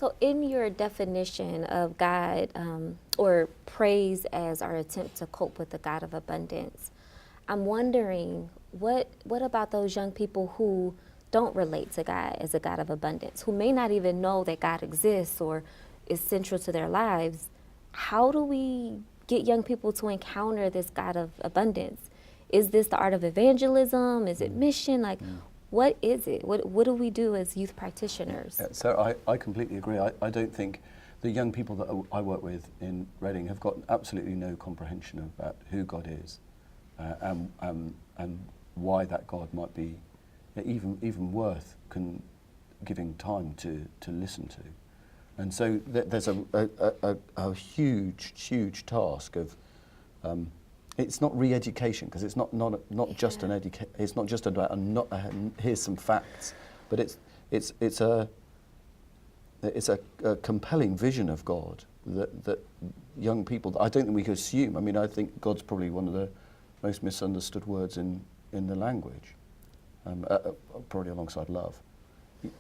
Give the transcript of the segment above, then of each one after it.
So in your definition of God, or praise as our attempt to cope with the God of abundance, I'm wondering what about those young people who don't relate to God as a God of abundance, who may not even know that God exists or is central to their lives? How do we get young people to encounter this God of abundance? Is this the art of evangelism? Is it mission? Like, what is it? What do we do as youth practitioners? Yeah, so I completely agree. I don't think the young people that I work with in Reading have got absolutely no comprehension about who God is, and why that God might be even worth giving time to listen to. And so there's a huge task of it's not re-education, because it's not just an education. It's not just about here's some facts, but it's a compelling vision of God that young people. I don't think we could assume. I mean, I think God's probably one of the most misunderstood words in the language, probably alongside love.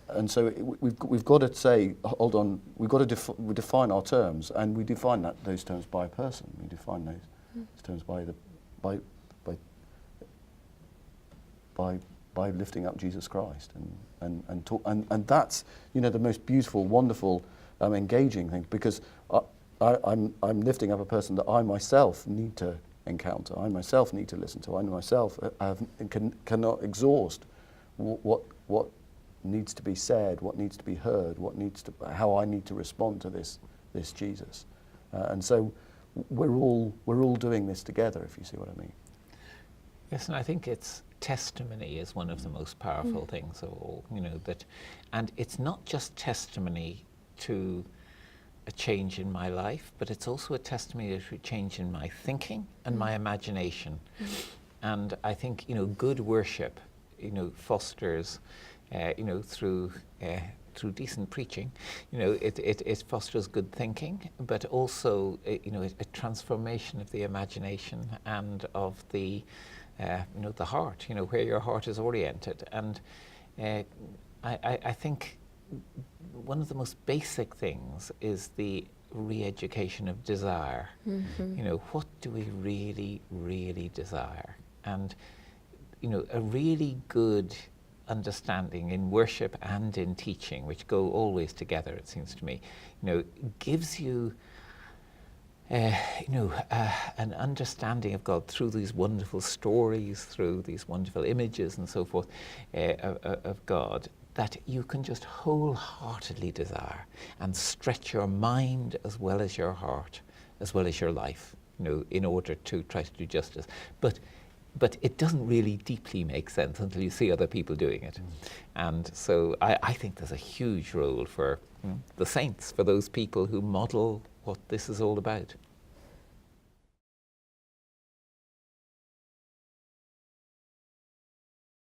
And so we've got to say, hold on, we've got to define our terms, and we define those terms by a person. We define those terms by lifting up Jesus Christ, and that's, you know, the most beautiful, wonderful, engaging thing, because I'm lifting up a person that I myself need to encounter, I myself need to listen to, I myself cannot exhaust what needs to be said, what needs to be heard, how I need to respond to this Jesus, and so we're all doing this together, if you see what I mean. Yes, and I think it's testimony is one of the most powerful things of all, you know, that, and it's not just testimony to a change in my life, but it's also a testimony to a change in my thinking and my imagination. And I think, you know, good worship, you know, fosters, you know, through decent preaching, you know, it fosters good thinking, but also, you know, a transformation of the imagination and of the, you know, the heart, you know, where your heart is oriented. And I think one of the most basic things is the re-education of desire. You know, what do we really desire? And, you know, a really good understanding in worship and in teaching, which go always together, it seems to me, you know, gives you, you know, an understanding of God through these wonderful stories, through these wonderful images and so forth, of God, that you can just wholeheartedly desire and stretch your mind as well as your heart, as well as your life, you know, in order to try to do justice. But it doesn't really deeply make sense until you see other people doing it. And so I think there's a huge role for the saints, for those people who model what this is all about.